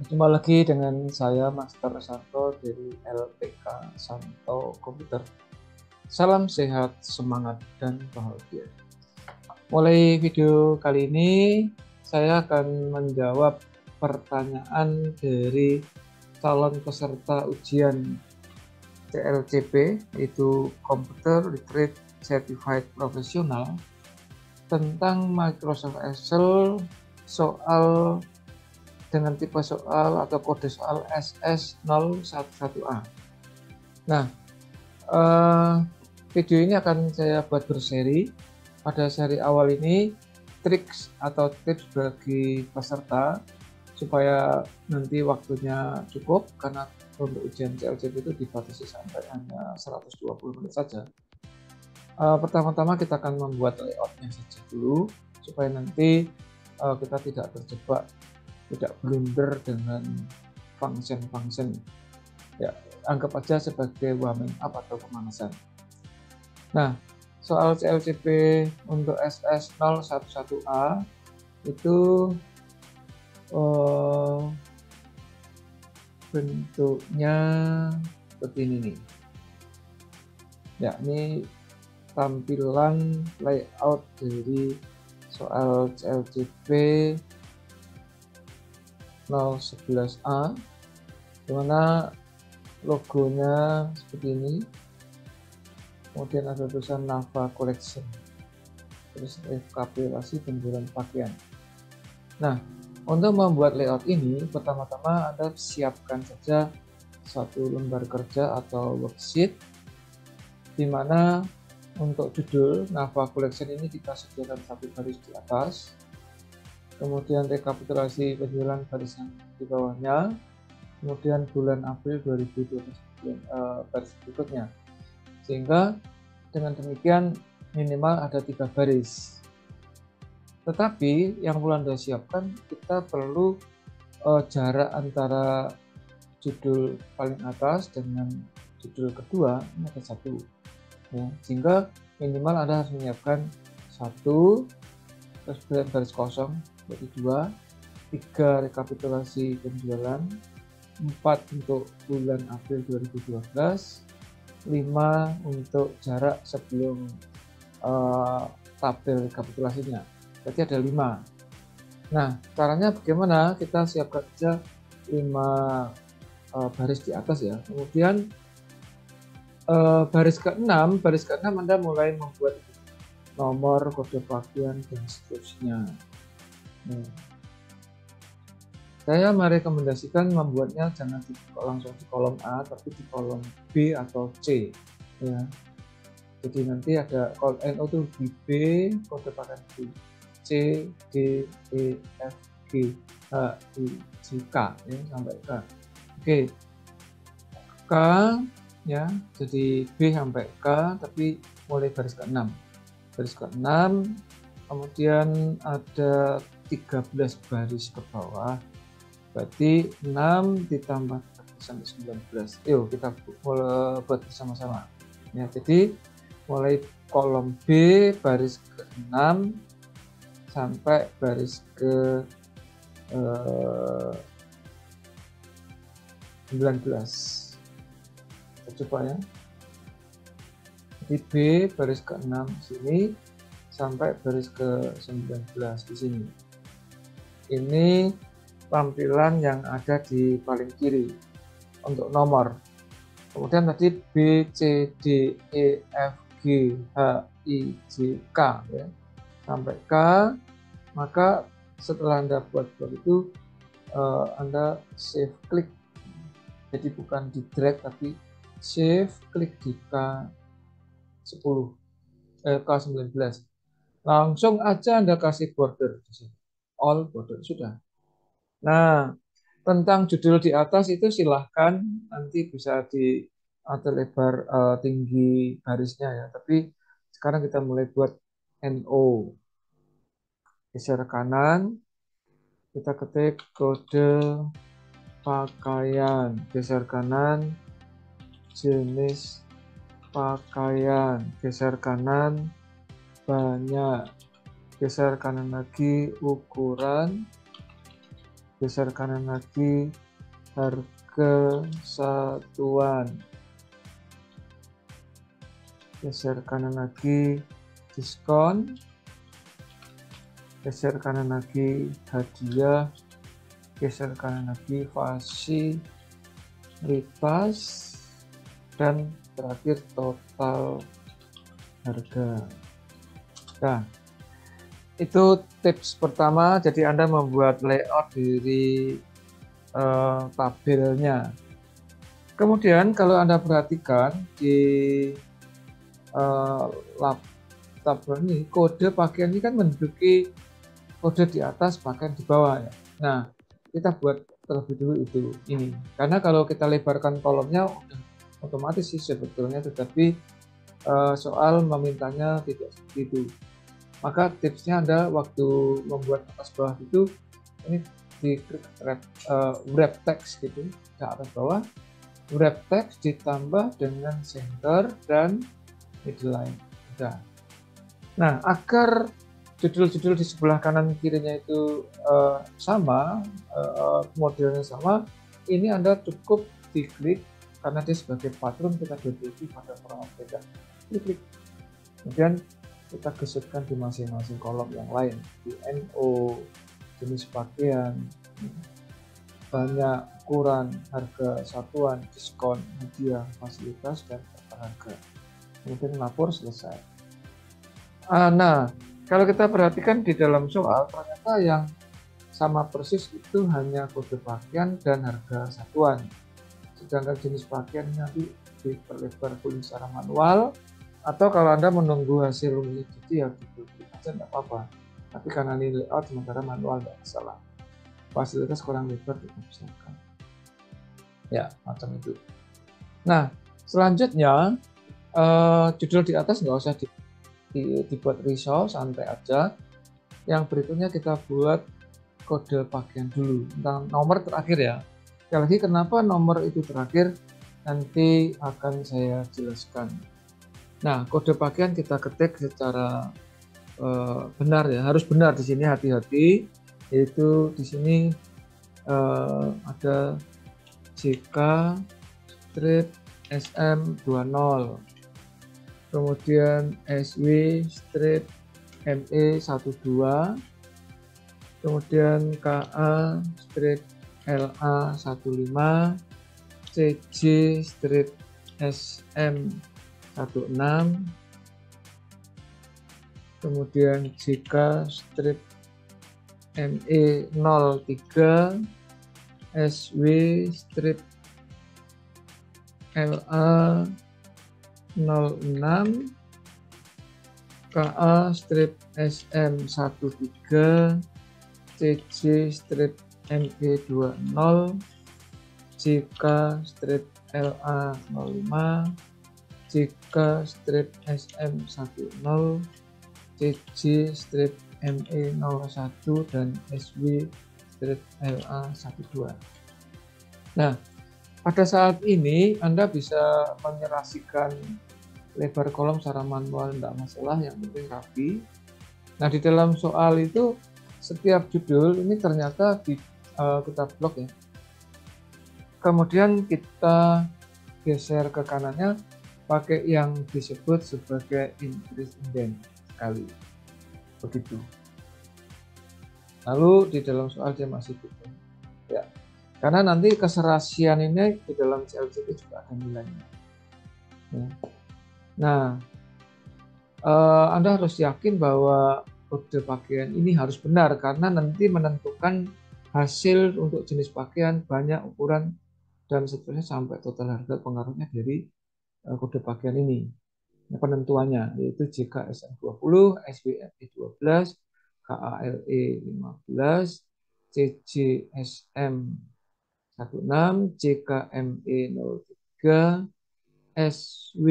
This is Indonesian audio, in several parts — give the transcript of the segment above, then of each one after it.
Jumpa lagi dengan saya Master Santo dari LPK Santo Komputer. Salam sehat, semangat, dan bahagia. Mulai video kali ini, saya akan menjawab pertanyaan dari calon peserta ujian CLCP, yaitu Computer Literate Certified Professional, tentang Microsoft Excel soal dengan tipe soal atau kode soal SS011A. Nah, video ini akan saya buat berseri. Pada seri awal ini, triks atau tips bagi peserta supaya nanti waktunya cukup, karena untuk ujian CLCP itu dibatasi sampai hanya 120 menit saja. Pertama-tama kita akan membuat layoutnya saja dulu, supaya nanti kita tidak terjebak, tidak blunder dengan function ya, anggap aja sebagai warming up atau pemanasan. Nah, soal CLCP untuk SS011A itu bentuknya seperti ini nih. Ya, ini tampilan layout dari soal CLCP 011A, dimana logonya seperti ini, kemudian ada tulisan Nava Collection, terus rekapitulasi penjualan pakaian. Nah, untuk membuat layout ini, pertama-tama Anda siapkan saja satu lembar kerja atau worksheet, di mana untuk judul Nava Collection ini kita sediakan satu baris di atas, kemudian rekapitulasi penjualan baris yang di bawahnya, kemudian bulan April 2020 baris berikutnya, sehingga dengan demikian minimal ada 3 baris. Tetapi yang perlu Anda siapkan, kita perlu jarak antara judul paling atas dengan judul kedua ini ada 1, ya, sehingga minimal Anda harus menyiapkan 1, terus baris kosong berarti 2, 3 rekapitulasi penjualan, 4 untuk bulan April 2012, 5 untuk jarak sebelum tabel rekapitulasinya, berarti ada 5. Nah, caranya bagaimana? Kita siapkan saja 5 baris di atas ya. Kemudian baris ke-6 Anda mulai membuat nomor, kode bagian, dan seterusnya. Saya merekomendasikan membuatnya jangan langsung di kolom A, tapi di kolom B atau C, ya. Jadi nanti ada NO itu di B, kode bagian B, C, D, E, F, G, H, I, J, K, ya, sampai K. Oke, K, ya, jadi B sampai K, tapi mulai baris ke-6. Baris ke-6, kemudian ada 13 baris ke bawah, berarti 6 ditambah sampai 19. Yuk kita mulai buat bersama-sama. Ya, jadi mulai kolom B baris ke-6 sampai baris ke 19. Kita coba ya. Jadi B baris ke-6 sini sampai baris ke-19 di sini. Ini tampilan yang ada di paling kiri untuk nomor. Kemudian tadi B, C, D, E, F, G, H, I, J, K, ya, sampai K. Maka setelah Anda buat itu, Anda save klik. Jadi bukan di drag, tapi save klik di K10, K19. Langsung aja Anda kasih border di sini. All border sudah. Nah, tentang judul di atas itu silahkan nanti bisa diatur lebar tinggi garisnya ya. Tapi sekarang kita mulai buat NO. Geser kanan, kita ketik kode pakaian. Geser kanan, jenis pakaian. Geser kanan, banyak. Geser kanan lagi, ukuran. geser kanan lagi harga satuan, geser kanan lagi diskon, geser kanan lagi hadiah, geser kanan lagi fasilitas, dan terakhir total harga. Nah, itu tips pertama. Jadi Anda membuat layout dari tabelnya. Kemudian kalau Anda perhatikan di tabel ini, kode pakaian ini kan menduduki kode di atas, pakaian di bawah ya. Nah, kita buat terlebih dulu ini. Karena kalau kita lebarkan kolomnya otomatis sih sebetulnya, tetapi soal memintanya tidak seperti itu. Maka tipsnya Anda waktu membuat atas bawah itu, ini diklik wrap text gitu, ke atas bawah, wrap text ditambah dengan center dan middle line. Udah. Nah, agar judul-judul di sebelah kanan kirinya itu sama, modelnya sama, ini Anda cukup diklik, karena dia sebagai patron, kita duduki pada format beda. Klik. Kemudian kita geserkan di masing-masing kolom yang lain, di NO, jenis pakaian, banyak, ukuran, harga satuan, diskon, hadiah, fasilitas, dan harga. Kemudian lapor, selesai. Nah, kalau kita perhatikan di dalam soal, ternyata yang sama persis itu hanya kode pakaian dan harga satuan. Sedangkan jenis pakaian nanti diperlebar tulis secara manual, atau kalau Anda menunggu hasil itu ya gitu aja tidak apa-apa. Tapi karena ini layout sementara manual tidak masalah. Fasilitas kurang lebar kita bisanya. Ya, macam itu. Nah, selanjutnya judul di atas nggak usah dibuat risau, santai aja. Yang berikutnya kita buat kode pakaian dulu. Tentang nomor terakhir ya. Sekali lagi kenapa nomor itu terakhir nanti akan saya jelaskan. Nah, kode pakaian kita ketik secara benar ya, harus benar di sini, hati-hati. Yaitu di sini ada JK strip SM20, kemudian SW strip ME12, kemudian KA strip LA15, CJ strip SM16, kemudian JK strip ME03, SW strip LA06, KA strip SM13, CJ strip ME20, JK strip LA05, JK strip SM10, CJ strip ME01, dan SW strip LA12. Nah, pada saat ini Anda bisa menyerasikan lebar kolom secara manual, tidak masalah, yang penting rapi. Nah, di dalam soal itu setiap judul ini ternyata kita blok ya. Kemudian kita geser ke kanannya pakai yang disebut sebagai increase indent sekali. Begitu. Lalu di dalam soal dia masih gitu. Ya. Karena nanti keserasian ini di dalam CLCP juga ada nilainya. Ya. Nah, Anda harus yakin bahwa kode pakaian ini harus benar, karena nanti menentukan hasil untuk jenis pakaian, banyak, ukuran, dan seterusnya sampai total harga, pengaruhnya dari kode pakaian ini. Penentuannya yaitu JKSM20, SWME12, KALE15, CJSM16, JKME03, SW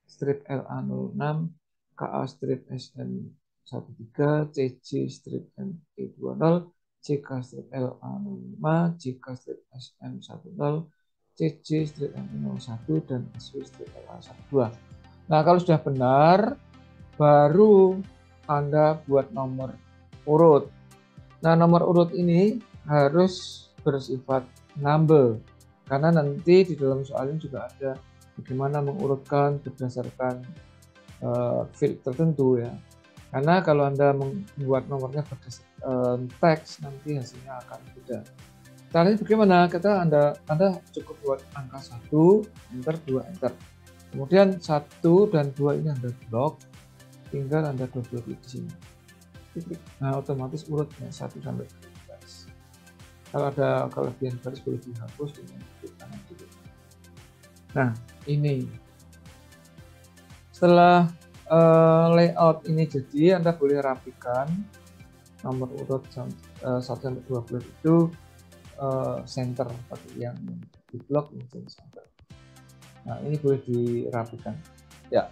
strip LA06, KA strip SM13, CJ strip ME20, JK strip LA05, JK strip SM10, CJ strip ME01, dan SW strip LA12. Nah, kalau sudah benar, baru Anda buat nomor urut. Nah, nomor urut ini harus bersifat number, karena nanti di dalam soal ini juga ada bagaimana mengurutkan berdasarkan field tertentu ya. Karena kalau Anda membuat nomornya berdasarkan teks, nanti hasilnya akan beda. Caranya bagaimana? Anda cukup buat angka 1, enter, 2, enter. Kemudian 1 dan 2 ini Anda blok, tinggal Anda double klik di sini. Nah, otomatis urutnya 1 sampai 12. Kalau ada kelebihan baris boleh dihapus dengan klik kanan dulu. Nah, ini setelah layout ini jadi, Anda boleh rapikan nomor urut 1 sampai 12 itu center pakai yang di blok menjadi center. Nah, ini boleh dirapikan. Ya,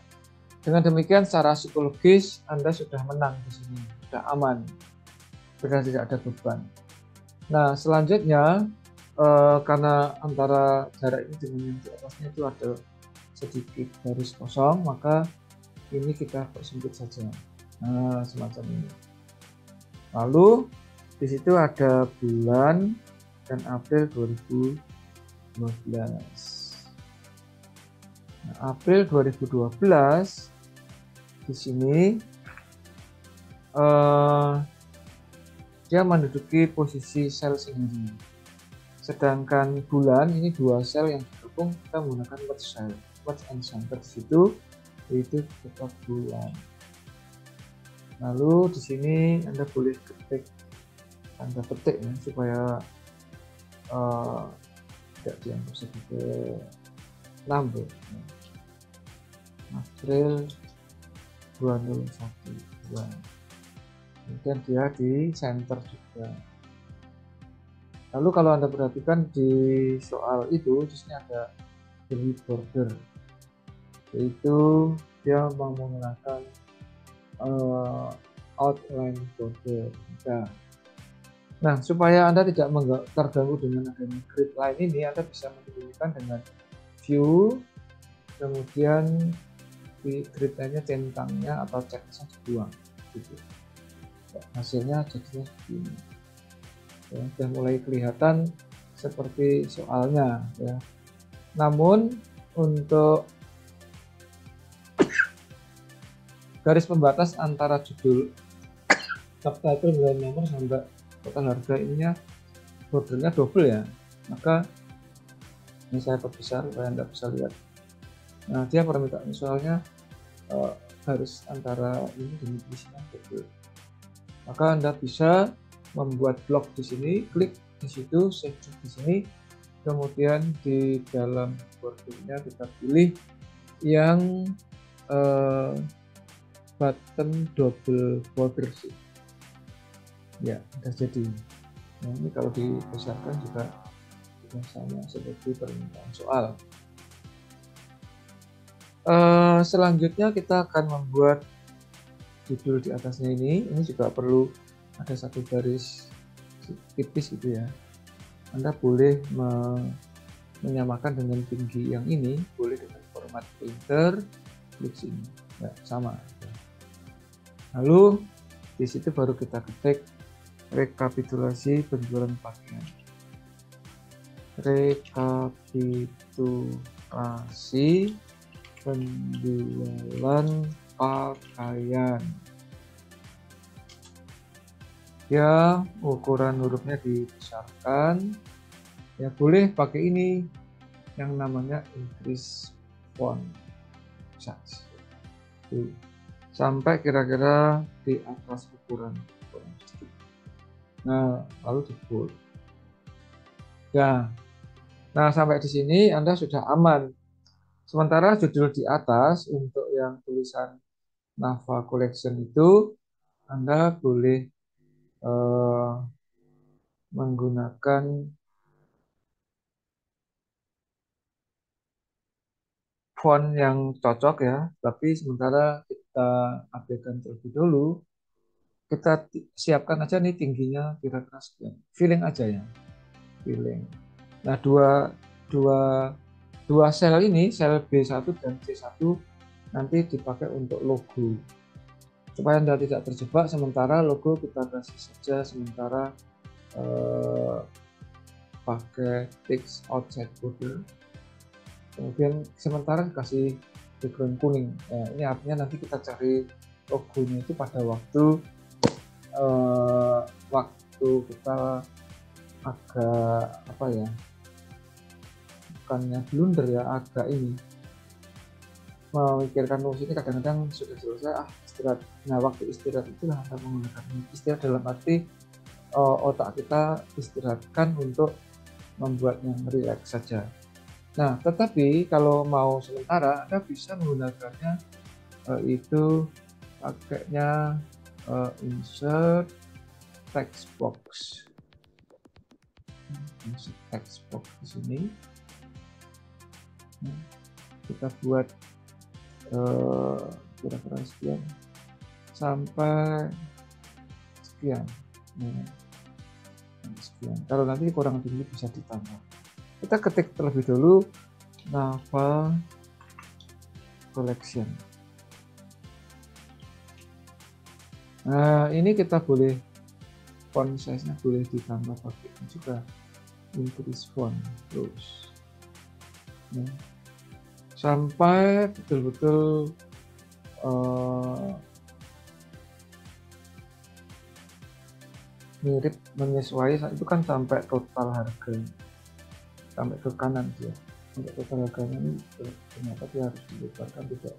dengan demikian secara psikologis Anda sudah menang di sini, sudah aman, sudah tidak ada beban. Nah, selanjutnya karena antara jarak ini dengan yang di atasnya itu ada sedikit garis kosong, maka ini kita persempit saja. Nah, semacam ini. Lalu di situ ada bulan dan April 2012. Nah, April 2012 di sini dia menduduki posisi sel sendiri. Sedangkan bulan ini 2 sel yang digabung, kita menggunakan merge cell, merge and center di situ, yaitu tetap bulan. Lalu di sini Anda boleh ketik tanda petik ya, supaya tidak dianggap sebagai number. April 2012. Kemudian dia di center juga. Lalu kalau Anda perhatikan di soal itu, di sini ada beri border, yaitu dia menggunakan outline border. Nah, supaya Anda tidak terganggu dengan adanya grid line ini, Anda bisa menyembunyikan dengan view, kemudian di grid line-nya centangnya atau checknya dibuang, gitu. Hasilnya jadinya seperti ini. Ya, sudah mulai kelihatan seperti soalnya ya. Namun untuk garis pembatas antara judul subtitle nilai nomor sampai total harga ininya bordernya double ya, maka ini saya perbesar supaya Anda bisa lihat. Nah, dia permintaan soalnya garis antara ini dan di sini double. Maka Anda bisa membuat blok di sini, klik di situ, save di sini, kemudian di dalam bordernya kita pilih yang button double border sih. Ya, sudah jadi. Nah, ini kalau dibesarkan juga sama seperti permintaan soal. Selanjutnya kita akan membuat judul di atasnya ini juga perlu ada satu garis tipis gitu ya. Anda boleh menyamakan dengan tinggi yang ini, boleh dengan format printer, klik sini, ya, sama. Lalu di situ baru kita ketik rekapitulasi penjualan pakaian. Rekapitulasi penjualan pakaian. Ya, ukuran hurufnya dibesarkan. Ya, boleh pakai ini yang namanya increase font size. Sampai kira-kira di atas ukuran. Nah, lalu di bold. Ya. Nah, sampai di sini Anda sudah aman. Sementara judul di atas untuk yang tulisan Nafa Collection itu Anda boleh menggunakan font yang cocok ya, tapi sementara kita updatekan terlebih dulu. Kita siapkan aja nih tingginya kira-kira sekian, filling aja ya, filling. Nah, dua sel ini, sel B1 dan C1 nanti dipakai untuk logo supaya Anda tidak terjebak. Sementara logo kita kasih saja sementara pakai text outside border, kemudian sementara dikasih background kuning. Nah, ini artinya nanti kita cari logonya itu pada waktu kita agak apa ya, bukannya blunder ya, agak ini memikirkan nulis ini kadang-kadang sudah selesai istirahat. Nah, waktu istirahat itulah Anda menggunakan istirahat dalam arti otak kita istirahatkan untuk membuat yang rileks saja. Nah, tetapi kalau mau sementara Anda bisa menggunakannya itu pakainya insert text box. Insert text box di sini. Nah, kita buat kira-kira sekian sampai sekian. Nah, sekian. Kalau nanti kurang tinggi bisa ditambah. Kita ketik terlebih dulu Naval Collection. Nah, ini kita boleh font size-nya boleh ditambah pakai juga increase font terus. Nah, sampai betul-betul mirip menyesuaikan, itu kan sampai total harga, sampai ke kanan dia, sampai total harganya ini ternyata dia harus dilebarkan, tidak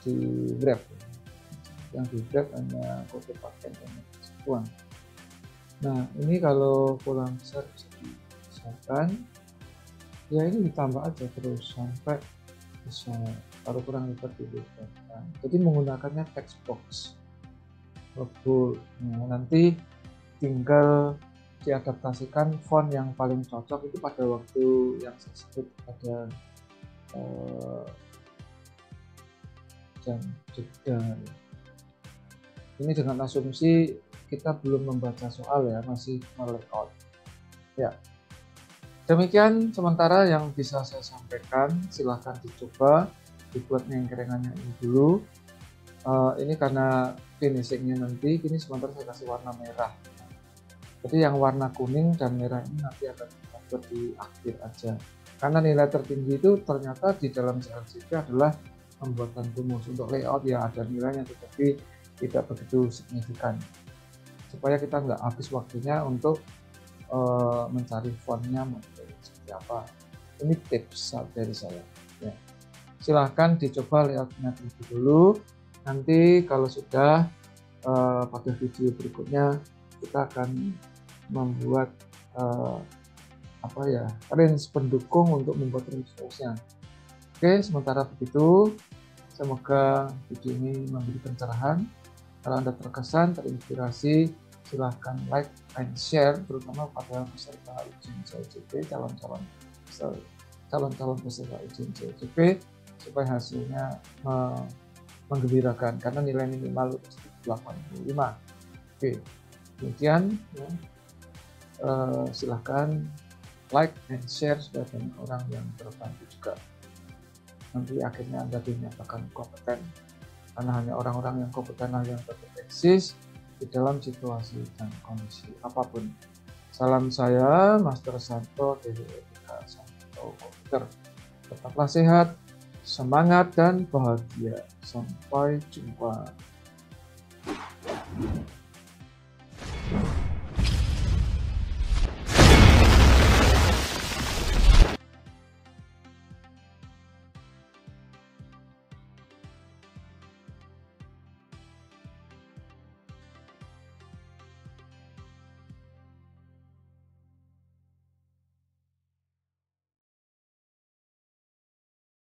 di wrap. Yang di wrap hanya kode paket dan sesuatu. Nah, ini kalau kurang besar bisa dibesarkan. Ya, ini ditambah aja terus sampai bisa, kalau kurang lebar dilebarkan. Jadi menggunakannya text box logo. Nah, nanti tinggal diadaptasikan font yang paling cocok itu pada waktu yang saya sebut pada jam jeda. Ini dengan asumsi kita belum membaca soal ya, masih melayout. Ya, demikian sementara yang bisa saya sampaikan. Silahkan dicoba dibuat nengkerengannya ini dulu. Ini karena finishingnya nanti, ini sementara saya kasih warna merah. Jadi yang warna kuning dan merah ini nanti akan kita buat di akhir aja. Karena nilai tertinggi itu ternyata di dalam CLCP adalah pembuatan rumus. Untuk layout ya ada nilainya, tetapi tidak begitu signifikan. Supaya kita nggak habis waktunya untuk mencari fontnya seperti apa. Ini tips dari saya. Ya. Silahkan dicoba layoutnya terlebih dulu. Nanti kalau sudah pada video berikutnya kita akan membuat range pendukung untuk membuat rumusnya. Oke, sementara begitu, semoga video ini memberi pencerahan. Kalau Anda terkesan, terinspirasi, silahkan like and share, terutama pada peserta ujian CLCP, calon-calon peserta ujian CLCP, supaya hasilnya menggembirakan, karena nilai minimal 85. Oke, demikian ya. Silahkan like and share supaya banyak orang yang terbantu juga. Nanti akhirnya Anda dinyatakan kompeten, karena hanya orang-orang yang kompeten yang dapat eksis di dalam situasi dan kondisi apapun. Salam saya, Master Santo dari Etika Santo Komputer. Tetaplah sehat, semangat, dan bahagia. Sampai jumpa.